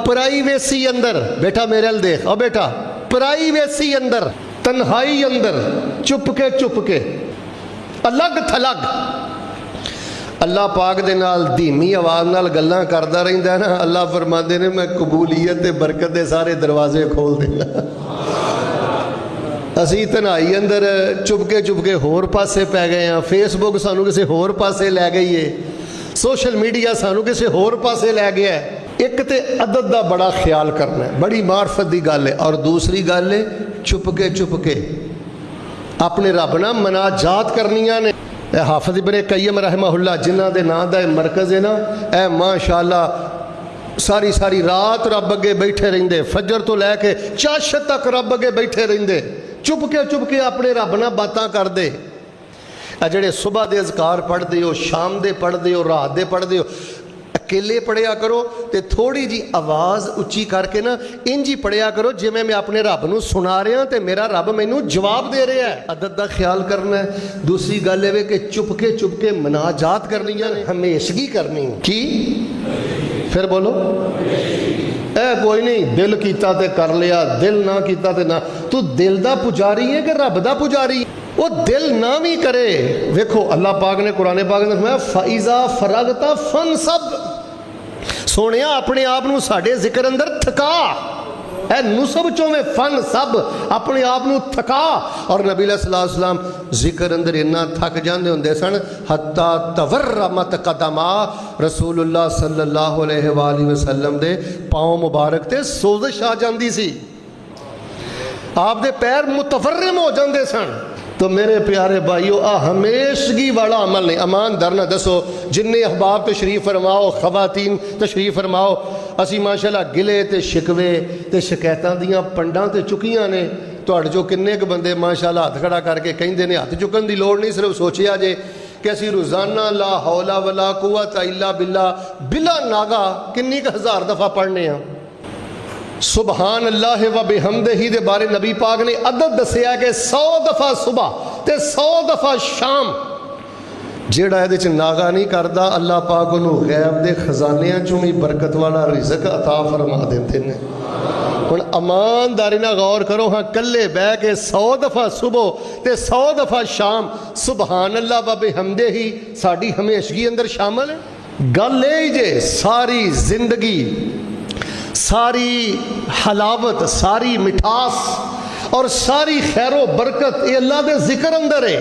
Privacy اندر بیٹا میرے ال دیکھ او بیٹا پرائیویسی اندر تنہائی اندر چپ کے الگ تھلگ اللہ پاک دے نال دھیمی آواز نال گلاں کردا رہندا ہے نا اللہ فرماندے نے میں قبولیت تے برکت دے سارے دروازے کھول دینا اسی تنہائی اندر چپ کے ہور پاسے پی گئے ہیں فیس بک سانو کسے ہور پاسے لے گئی ہے سوشل میڈیا سانو کسے ہور پاسے لے گیا ہے ایک تے عدد دا بڑا خیال کرنا ہے بڑی معرفت دی گل ہے اور دوسری گل ہے چپ کے اپنے رب نہ مناجات کرنیاں نے اے حافظ ابن قیم رحمہ اللہ جنہ دے نام دا مرکز ہے نا اے ماشاءاللہ ساری رات رب اگے بیٹھے رہندے فجر تو لے کے چش تک رب اگے بیٹھے رہندے چپ کے اپنے رب نہ باتاں کر دے اے جڑے صبح دے اذکار پڑھ دے ہو شام دے پڑھ دے ہو رات دے پڑھ دے ہو اکیلے پڑھیا کرو تے تھوڑی جی آواز اچھی کر کے نا انجی پڑھیا کرو جی میں اپنے رب نو سنا رہا تے میرا رب مینوں جواب دے رہا ہے عدد دا خیال کرنا ہے دوسری گل ہے کہ چپ کے مناجات کرنی ہے ہمیشگی کرنی کی پھر بولو اے کوئی نہیں دل کیتا تے کر لیا دل نہ کیتا تے نہ تو دل دا پجاری ہے کہ رب دا پجاری ہے وہ دل نہ بھی کرے ویکھو اللہ پاک نے قرآن پاک نے فرمایا فَإِذَا فَرَغْتَ فَانْصَبْ سونیا اپنے آپ نو ساڑھے ذکر اندر تھکا اے نصب چویں فن سب اپنے آپ نو تھکا اور نبی علیہ السلام ذکر اندر اتنا تھک جاندے ہوندے سن حتیٰ تورمت قدما رسول اللہ صلی اللہ علیہ وآلہ وسلم دے پاؤں مبارک تے سوزش آ جاندی سی آپ دے پیر متورم ہو جاندے سن تو میرے پیارے بھائیو ہمیشگی والا عمل نہیں امان در نہ دسو جننے احباب تشریف فرماؤ خواتین تشریف فرماؤ اسی ماشاءاللہ گلے تے شکوے تے شکایتاں دیاں پنڈاں تے چکیاں نے تو جو کنے کے بندے ماشاءاللہ ہاتھ کھڑا کر کے کہیں دے نے ہاتھ چکن دی لوڑ نہیں صرف سوچیا جے کہ اسی روزانہ لا حول ولا قوت الا باللہ بلا ناغا کنی کا ہزار دفعہ پڑھنے ہیں سبحان اللہ و بحمدہ دے بارے نبی پاک نے عدد دسیا کہ 100 دفعہ صبح تے 100 دفعہ شام جیڑا ہے چ ناغا نہیں کردا اللہ پاک انہوں غیب دے خزانیاں چومی برکت والا رزق عطا فرما دیندے نے ہن امانداری نہ غور کرو ہاں کلے بہ کے 100 دفعہ صبح تے 100 دفعہ شام سبحان اللہ و بحمدہ ہی ساڈی ہمیشگی اندر شامل ہے گل اے جے ساری زندگی ساری حلاوت ساری مٹھاس اور ساری خیر و برکت یہ اللہ دے ذکر اندر ہے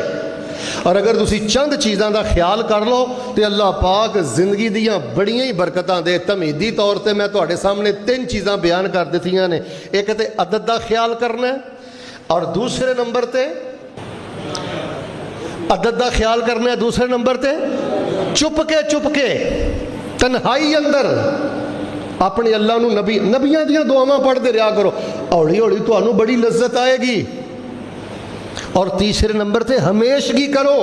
اور اگر تسی چند چیزاں دا خیال کر لو تو اللہ پاک زندگی دیاں بڑیاں ہی برکتاں دے تمیدی طور تے میں تواڈے سامنے 3 چیزاں بیان کر دتیاں نے ایک تے عدد دا خیال کرنا ہے اور دوسرے نمبر تے عدد دا خیال کرنا ہے دوسرے نمبر تے چپ کے تنہائی اندر اپنے اللہ نو نبیاں دیاں دعاواں پڑھ دے رہا کرو اوڑی تو انو بڑی لذت آئے گی اور تیسرے نمبر تے ہمیشگی کرو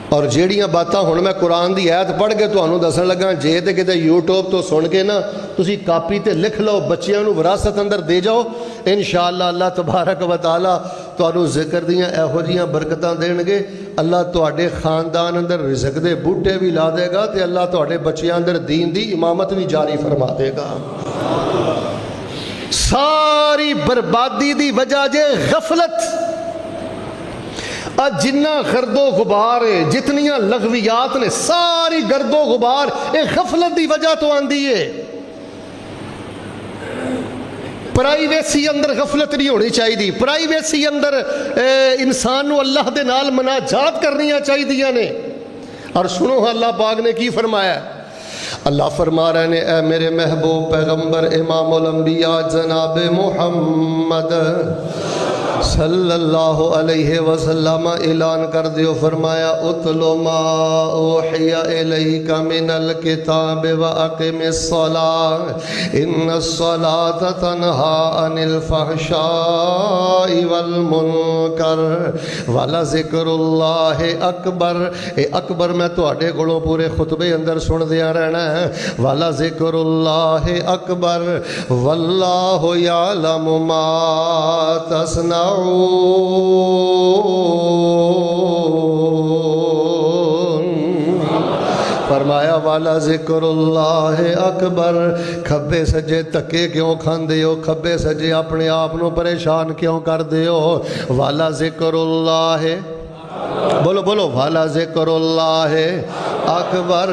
اور جیڑیاں باتاں ہن میں قرآن دی آیت پڑھ کے تو انو دسن لگا جے تے کتے یوٹیوب تو سن کے نا تسی کاپی تے لکھ لو بچیاں نو وراثت اندر دے جاؤ انشاءاللہ اللہ تبارک و تعالی تو انو ذکر دیاں ایہو جیاں برکتاں دین گے اللہ تواڈے خاندان اندر رزق دے بوٹے بھی لا دے گا تے اللہ تواڈے بچیاں اندر دین دی امامت بھی جاری فرما دے گا ساری بربادی دی وجہ جے غفلت جنہ گرد و غبار ہے جتنیاں لغویات نے ساری گرد و غبار ایک غفلت دی وجہ تو آندی ہے پرائیویسی اندر غفلت نہیں ہونی چاہیے پرائیویسی اندر انسان نو اللہ دے نال مناجات کرنیاں چاہیے نے اور سنو اللہ پاک نے کی فرمایا اللہ فرما رہے نے اے میرے محبوب پیغمبر امام الانبیاء جناب محمد صلی اللہ علیہ وسلم اعلان کر دیو فرمایا اتلو ما اوحی الیک من الکتاب واقم الصلاة ان الصلاة تنہا عن الفحشاء والمنکر ولذکر اللہ اکبر اے اکبر میں تو اڈے گلوں پورے خطبے اندر سن دیا رہنا ہے ولذکر اللہ اکبر واللہ یعلم ما تصنع فرمایا والا ذکر اللہ اکبر. کھبے سجے تکے کیوں کھاندے ہو؟ کھبے سجے اپنے آپ نو پریشان کیوں کر دے ہو؟ والا ذکر اللہ، بولو بولو، والا ذکر اللہ اکبر.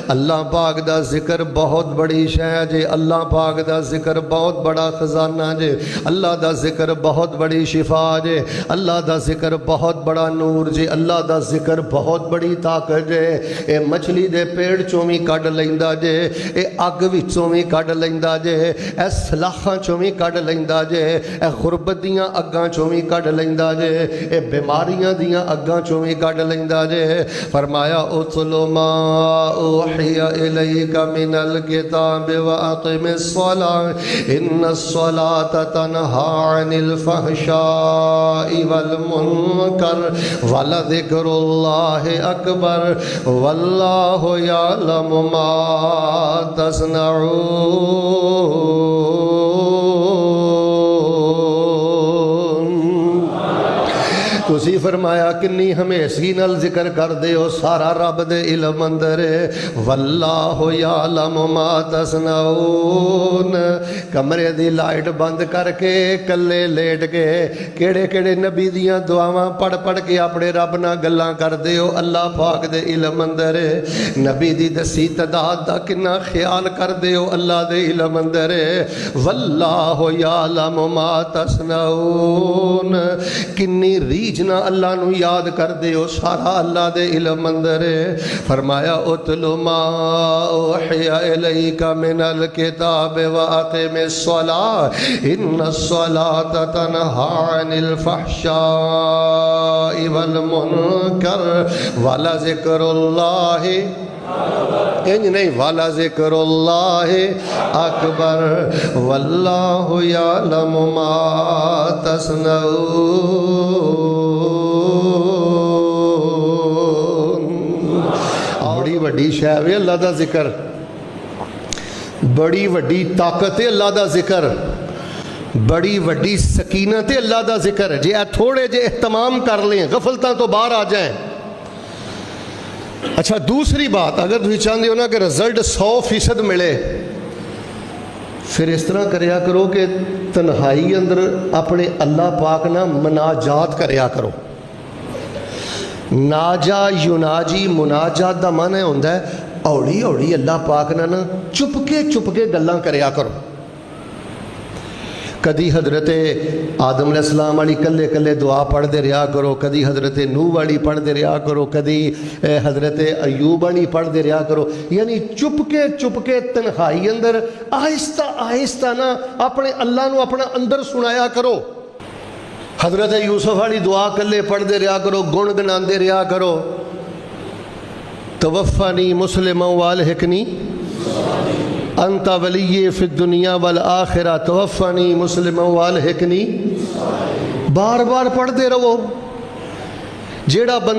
اللہ پاک دا ذکر بہت بڑی شے جے. اللہ پاک دا ذکر بہت بڑا خزانہ جے. اللہ دا ذکر بہت بڑی شفا جے. اللہ دا ذکر بہت بڑا نور جے. اللہ دا ذکر بہت بڑی طاقت جے. اے مچھلی دے پیڑ چوں وی کڈ لیندا جے، اے اگ وچوں وی کڈ لیندا جے، اے سلاخاں چوں وی کڈ لیندا جے، اے غربت دیاں اگاں چوں وی کڈ لیندا جے، اے بیماریاں دیاں اگاں چوں وی کڈ لیندا جے. فرمایا اتلو ما اوحی الیک من الکتاب واقم الصلاۃ ان الصلاۃ تنہی عن الفحشاء والمنکر ولذکر اللہ اکبر واللہ یعلم ما تصنعون. تسی فرمایا کنی ہمیشگی نال ذکر کر دے ہو، سارا رب دے علم اندر ہے. واللہ یعلم ما تصنعون. کمرے دی لائٹ بند کر کے کلے لیٹ کے کیڑے کیڑے نبی دیاں دعاواں پڑھ پڑھ کے اپنے رب نہ گلاں کر دے ہو، اللہ پاک دے علم اندر ہے. نبی دی دسی تعداد دا کنا خیال کر دے ہو، اللہ دے علم اندر ہے. واللہ یعلم ما تصنعون. کنی ریج جنا اللہ نو یاد کر دے ہو، سارا اللہ دے علم اندر ہے. فرمایا اتلو ما اوحی الیک من الکتاب واقم الصلاۃ ان الصلاۃ تنہی عن الفحشاء والمنکر ولذکر اللہ انج نہیں، والا ذکر اللہ اکبر واللہ یعلم ما تصنعون. بڑی وڈی شے ہے اللہ دا ذکر، بڑی وڈی طاقت ہے اللہ دا ذکر، بڑی وڈی سکینت ہے اللہ دا ذکر. جے تھوڑے جے اہتمام کر لیں، غفلتاں تو باہر آ جائیں. اچھا دوسری بات، اگر تھی چاہتے ہو نا کہ رزلٹ 100% ملے، پھر اس طرح کریا کرو کہ تنہائی اندر اپنے اللہ پاک نہ مناجات کریا کرو. ناجا یناجی مناجات دا معنی ہوندا ہے اوڑی اوڑی اللہ پاک نہ چپ کے گلاں کریا کرو. کدی حضرت آدم علیہ السلام والی کلے کلے دعا پڑھ دے رہا کرو، کدی حضرت نوح والی پڑھ دے رہا کرو، کدی حضرت ایوب والی پڑھ دے رہا کرو. یعنی چپ کے تنہائی اندر آہستہ آہستہ نا اپنے اللہ نو اپنا اندر سنایا کرو. حضرت یوسف والی دعا کلے پڑھ دے رہا کرو، گن گنان دے رہا کرو. توفانی مسلما والحقنی انت ولی فی الدنیا والآخرہ توفانی مسلما والحقنی. بار بار پڑھ دے رہو. جیڑا بندہ